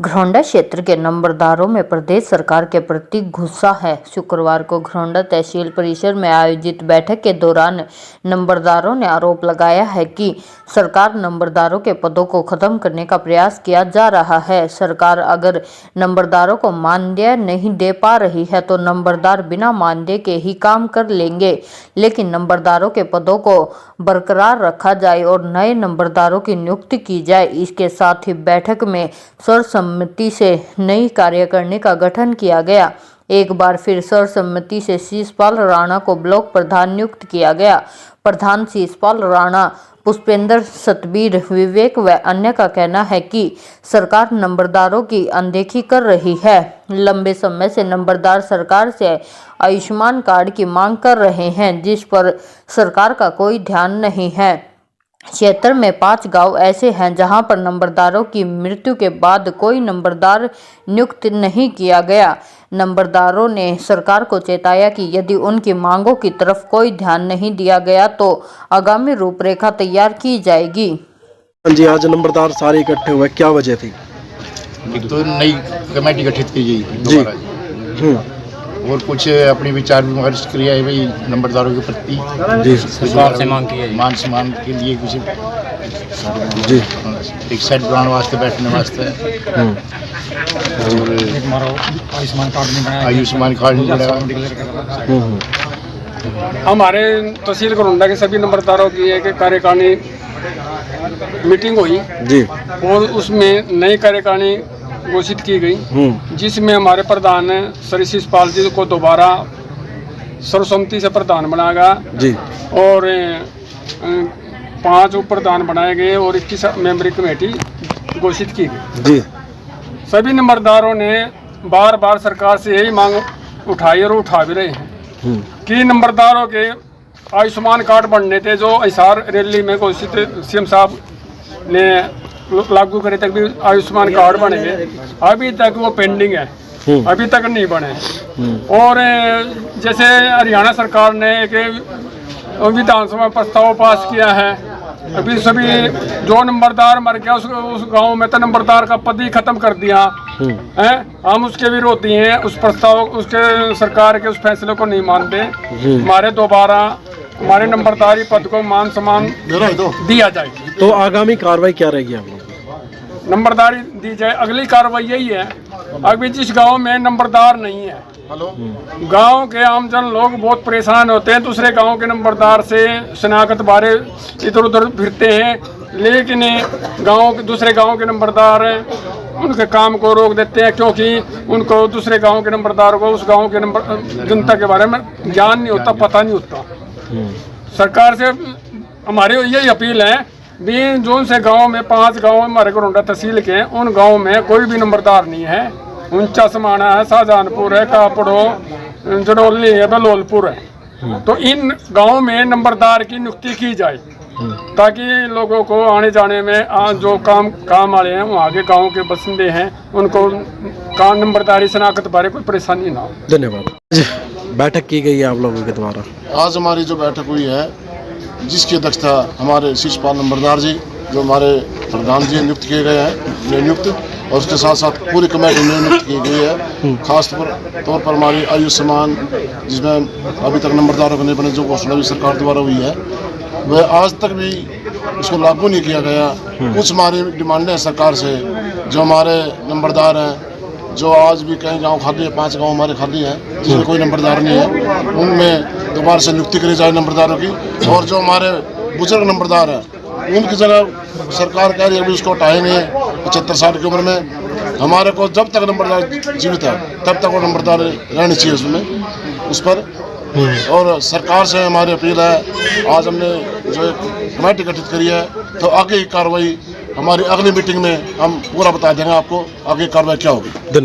घरौंडा क्षेत्र के नंबरदारों में प्रदेश सरकार के प्रति गुस्सा है। शुक्रवार को घरौंडा तहसील परिसर में आयोजित बैठक के दौरान नंबरदारों ने आरोप लगाया है कि सरकार नंबरदारों के पदों को खत्म करने का प्रयास किया जा रहा है। सरकार अगर नंबरदारों को मानदेय नहीं दे पा रही है तो नंबरदार बिना मानदेय के ही काम कर लेंगे, लेकिन नंबरदारों के पदों को बरकरार रखा जाए और नए नंबरदारों की नियुक्ति की जाए। इसके साथ ही बैठक में सर्वसम्मति से नई कार्यकारिणी का गठन किया गया। एक बार फिर सर्वसम्मति से शिषपाल राणा को ब्लॉक प्रधान नियुक्त किया गया। प्रधान शिषपाल राणा, पुष्पेंद्र सतबीर, विवेक व अन्य का कहना है कि सरकार नंबरदारों की अनदेखी कर रही है। लंबे समय से नंबरदार सरकार से आयुष्मान कार्ड की मांग कर रहे हैं, जिस पर सरकार का कोई ध्यान नहीं है। क्षेत्र में 5 गांव ऐसे हैं जहां पर नंबरदारों की मृत्यु के बाद कोई नंबरदार नियुक्त नहीं किया गया। नंबरदारों ने सरकार को चेताया कि यदि उनकी मांगों की तरफ कोई ध्यान नहीं दिया गया तो आगामी रूपरेखा तैयार की जाएगी। जी, आज नंबरदार सारे इकट्ठे हुए, क्या वजह थी? एक तो नई कमेटी गठित की गई जी। और कुछ अपनी विचार विमर्श किया है भाई नंबरदारों के प्रति जी, सरकार से मांग की है, मान सम्मान के लिए कुछ जी, एक सेट बनाने वास्ते, बैठने वास्ते और आयुष्मान कार्ड नहीं बनाया। हमारे तहसील घरौंडा के सभी नंबरदारों की एक कार्यकारिणी मीटिंग हुई जी, और उसमें नई कार्यकारिणी घोषित की गई, जिसमें हमारे प्रधान श्री शिषपाल जी को दोबारा सर्वसम्मति से प्रधान बनाया गया जी, और 5 उप प्रधान बनाए गए और 21 मेंबरी कमेटी घोषित की गई। जी। सभी नंबरदारों ने बार बार सरकार से यही मांग उठाई और उठा भी रहे हैं कि नंबरदारों के आयुष्मान कार्ड बनने थे, जो हिसार रैली में घोषित सीएम साहब ने लागू करे तक भी आयुष्मान कार्ड बनेंगे, अभी तक वो पेंडिंग है, अभी तक नहीं बने। और जैसे हरियाणा सरकार ने एक विधानसभा प्रस्ताव पास किया है, अभी सभी जो नंबरदार मर गया उस गांव में तो नंबरदार का पद ही खत्म कर दिया है। हम उसके विरोधी हैं, उस प्रस्ताव, उसके सरकार के उस फैसले को नहीं मानते। हमारे दोबारा हमारे नंबरदारी पद को मान सम्मान दिया जाए। तो आगामी कार्रवाई क्या रहेगी आप लोगों की? नंबरदारी दी जाए। अगली कार्रवाई यही है, अभी जिस गांव में नंबरदार नहीं है, गांव के आमजन लोग बहुत परेशान होते हैं, दूसरे गांव के नंबरदार से शनाख्त बारे इधर उधर फिरते हैं, लेकिन दूसरे गांव के नंबरदार उनके काम को रोक देते हैं, क्योंकि उनको दूसरे गांव के नंबरदार को उस गांव के जनता के बारे में ज्ञान नहीं होता, पता नहीं होता। सरकार से हमारी यही अपील है भी जो से गांव में 5 गांव हमारे घरौंडा तहसील के, उन गांव में कोई भी नंबरदार नहीं है। ऊंचा समाना है, शाहजहानपुर है, कापड़ो, जडोली है, बलोलपुर है। तो इन गांव में नंबरदार की नियुक्ति की जाए ताकि लोगों को आने जाने में जो काम वाले हैं, वहाँ के गाँव के बसिंदे हैं, उनको नंबरदारी शनाख्त बारे कोई परेशानी ना हो। धन्यवाद। बैठक की गई है आप लोगों के द्वारा? आज हमारी जो बैठक हुई है, जिसकी अध्यक्षता हमारे शिषपाल नंबरदार जी, जो हमारे प्रधान जी नियुक्त किए गए हैं, नियुक्त, और उसके साथ साथ पूरी कमेटी में नियुक्त की गई है। खास तौर पर हमारी आयुष्मान, जिसमें अभी तक नंबरदारों को नहीं बने, जो घोषणा भी सरकार द्वारा हुई है, वह आज तक भी उसको लागू नहीं किया गया। कुछ हमारी डिमांडें हैं सरकार से, जो हमारे नंबरदार हैं, जो आज भी कई गांव खाली है, 5 गांव हमारे खाली हैं जिसमें कोई नंबरदार नहीं है, उनमें दोबारा से नियुक्ति करी जाए नंबरदारों की। और जो हमारे बुजुर्ग नंबरदार हैं, उनकी जगह सरकार कह रही है अभी उसको हटाएंगे 75-60 की उम्र में। हमारे को जब तक नंबरदार जीवित है तब तक वो नंबरदार रहनी चाहिए उसमें, उस पर। और सरकार से हमारी अपील है, आज हमने जो एक कमेटी गठित करी है, तो आगे की कार्रवाई हमारी अगली मीटिंग में हम पूरा बता देंगे आपको, आगे कार्रवाई क्या होगी। धन्यवाद।